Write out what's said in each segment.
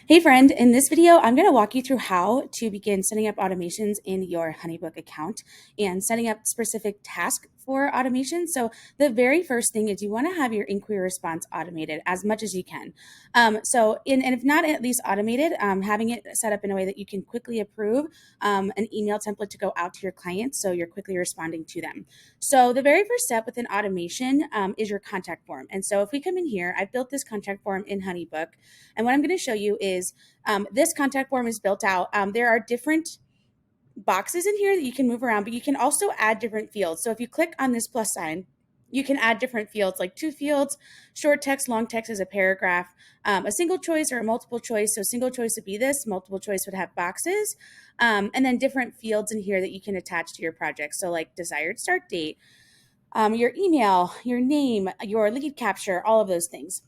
Hey friend, in this video, I'm going to walk you through how to begin setting up automations in your Honeybook account and setting up specific tasks for automation. So the very first thing is you want to have your inquiry response automated as much as you can. And if not at least automated, having it set up in a way that you can quickly approve an email template to go out to your clients so you're quickly responding to them. So the very first step within automation is your contact form. And so if we come in here, I've built this contact form in Honeybook. And what I'm going to show you is this contact form is built out. There are different boxes in here that you can move around, but you can also add different fields. So if you click on this plus sign, you can add different fields like 2 fields, short text, long text as a paragraph, a single choice or a multiple choice. So single choice would be this, multiple choice would have boxes, and then different fields in here that you can attach to your project. So like desired start date, your email, your name, your lead capture, all of those things.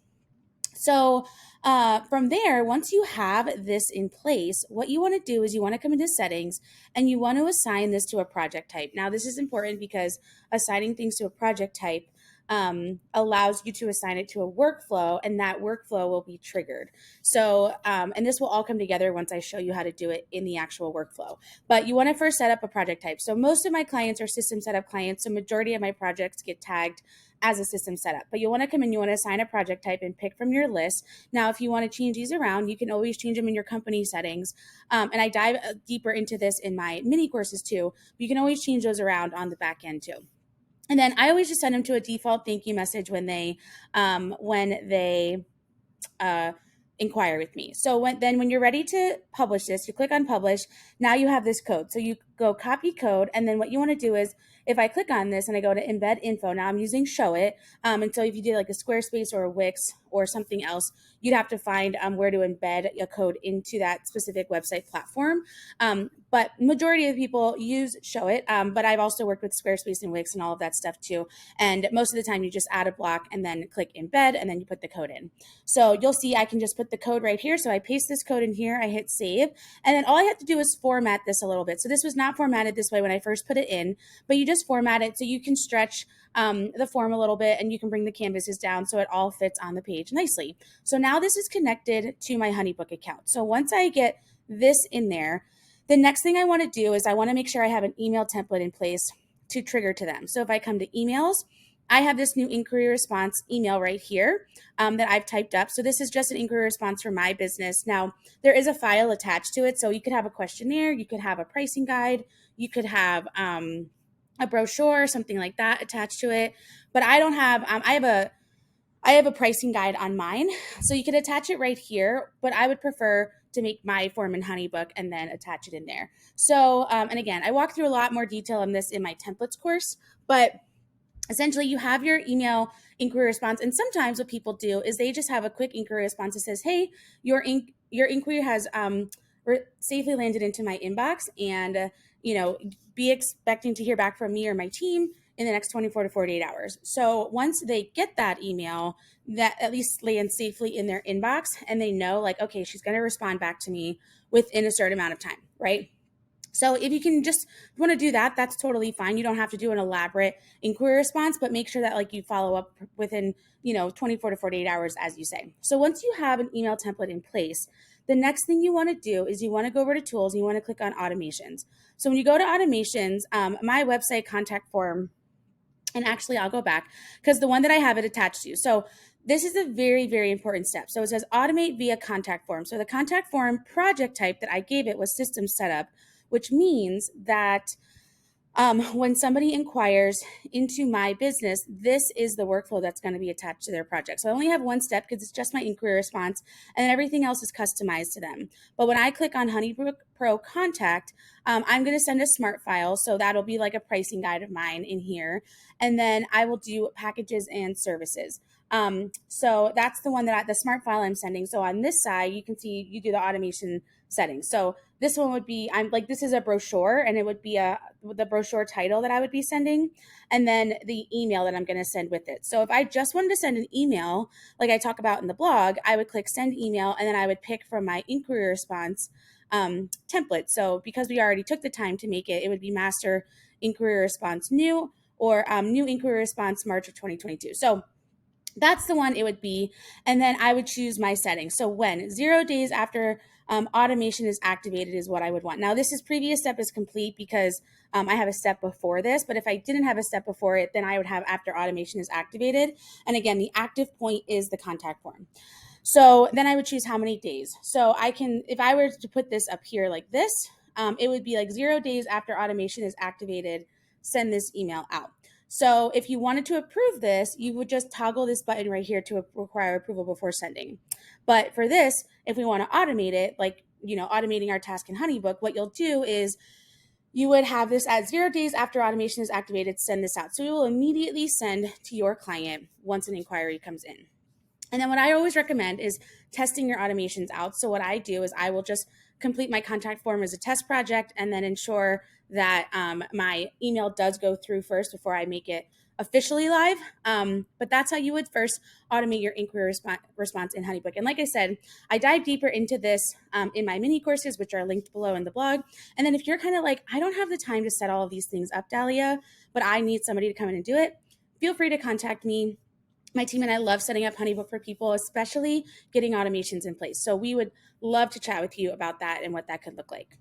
So from there, once you have this in place, what you want to do is you want to come into settings and you want to assign this to a project type. Now, this is important because assigning things to a project type allows you to assign it to a workflow, and that workflow will be triggered. So, and this will all come together once I show you how to do it in the actual workflow. But you want to first set up a project type. So most of my clients are system setup clients. So majority of my projects get tagged as a system setup. But you want to come in, you want to assign a project type and pick from your list. Now, if you want to change these around, you can always change them in your company settings. And I dive deeper into this in my mini courses too. You can always change those around on the back end too. And then I always just send them to a default thank you message when they uh, inquire with me. So when you're ready to publish this, you click on publish. Now you have this code. So you go copy code. And then what you want to do is if I click on this and I go to embed info, now I'm using show it. And so if you did like a Squarespace or a Wix or something else, you'd have to find where to embed a code into that specific website platform. But majority of people use show it. But I've also worked with Squarespace and Wix and all of that stuff too. And most of the time you just add a block and then click embed and then you put the code in. So you'll see I can just put the code right here. So I paste this code in here, I hit save, and then all I have to do is format this a little bit. So this was not formatted this way when I first put it in, but you just format it so you can stretch the form a little bit and you can bring the canvases down so it all fits on the page nicely. So now this is connected to my Honeybook account. So once I get this in there, the next thing I want to do is I want to make sure I have an email template in place to trigger to them. So if I come to emails, I have this new inquiry response email right here that I've typed up. So this is just an inquiry response for my business. Now, there is a file attached to it. So you could have a questionnaire, you could have a pricing guide, you could have a brochure, something like that attached to it. But I don't have, I have a pricing guide on mine. So you could attach it right here, but I would prefer to make my form in Honeybook and then attach it in there. So, and again, I walk through a lot more detail on this in my templates course, but essentially you have your email inquiry response. And sometimes what people do is they just have a quick inquiry response that says, hey, your inquiry has safely landed into my inbox, and be expecting to hear back from me or my team in the next 24 to 48 hours. So once they get that email, that at least lands safely in their inbox, and they know like, okay, she's going to respond back to me within a certain amount of time, right? So if you can just want to do that, that's totally fine. You don't have to do an elaborate inquiry response, but make sure that like you follow up within, 24 to 48 hours, as you say. So once you have an email template in place, the next thing you want to do is you want to go over to tools and you want to click on automations. So when you go to automations, my website contact form, and actually I'll go back because the one that I have it attached to. So this is a very, very important step. So it says automate via contact form. So the contact form project type that I gave it was system setup, which means that when somebody inquires into my business, this is the workflow that's going to be attached to their project. So I only have one step because it's just my inquiry response, and then everything else is customized to them. But when I click on Honeybook Pro Contact, I'm going to send a smart file. So that'll be like a pricing guide of mine in here. And then I will do packages and services. So that's the one that the smart file I'm sending. So on this side, you can see you do the automation settings. So this one would be, this is a brochure, and it would be the brochure title that I would be sending, and then the email that I'm going to send with it. So if I just wanted to send an email, like I talk about in the blog, I would click send email, and then I would pick from my inquiry response template. So because we already took the time to make it, it would be master inquiry response new, or new inquiry response March of 2022. So That's the one it would be. And then I would choose my settings. So when 0 days after automation is activated is what I would want. Now, this is previous step is complete because I have a step before this. But if I didn't have a step before it, then I would have after automation is activated. And again, the active point is the contact form. So then I would choose how many days. So I can, if I were to put this up here like this, it would be like 0 days after automation is activated, send this email out. So if you wanted to approve this, you would just toggle this button right here to require approval before sending. But for this, if we want to automate it, like, automating our task in Honeybook, what you'll do is you would have this at 0 days after automation is activated, send this out. So we will immediately send to your client once an inquiry comes in. And then what I always recommend is testing your automations out. So what I do is I will just complete my contact form as a test project and then ensure that my email does go through first before I make it officially live. But that's how you would first automate your inquiry response in Honeybook. And like I said, I dive deeper into this in my mini courses, which are linked below in the blog. And then if you're kind of like, I don't have the time to set all of these things up, Dahlia, but I need somebody to come in and do it, feel free to contact me. My team and I love setting up Honeybook for people, especially getting automations in place. So we would love to chat with you about that and what that could look like.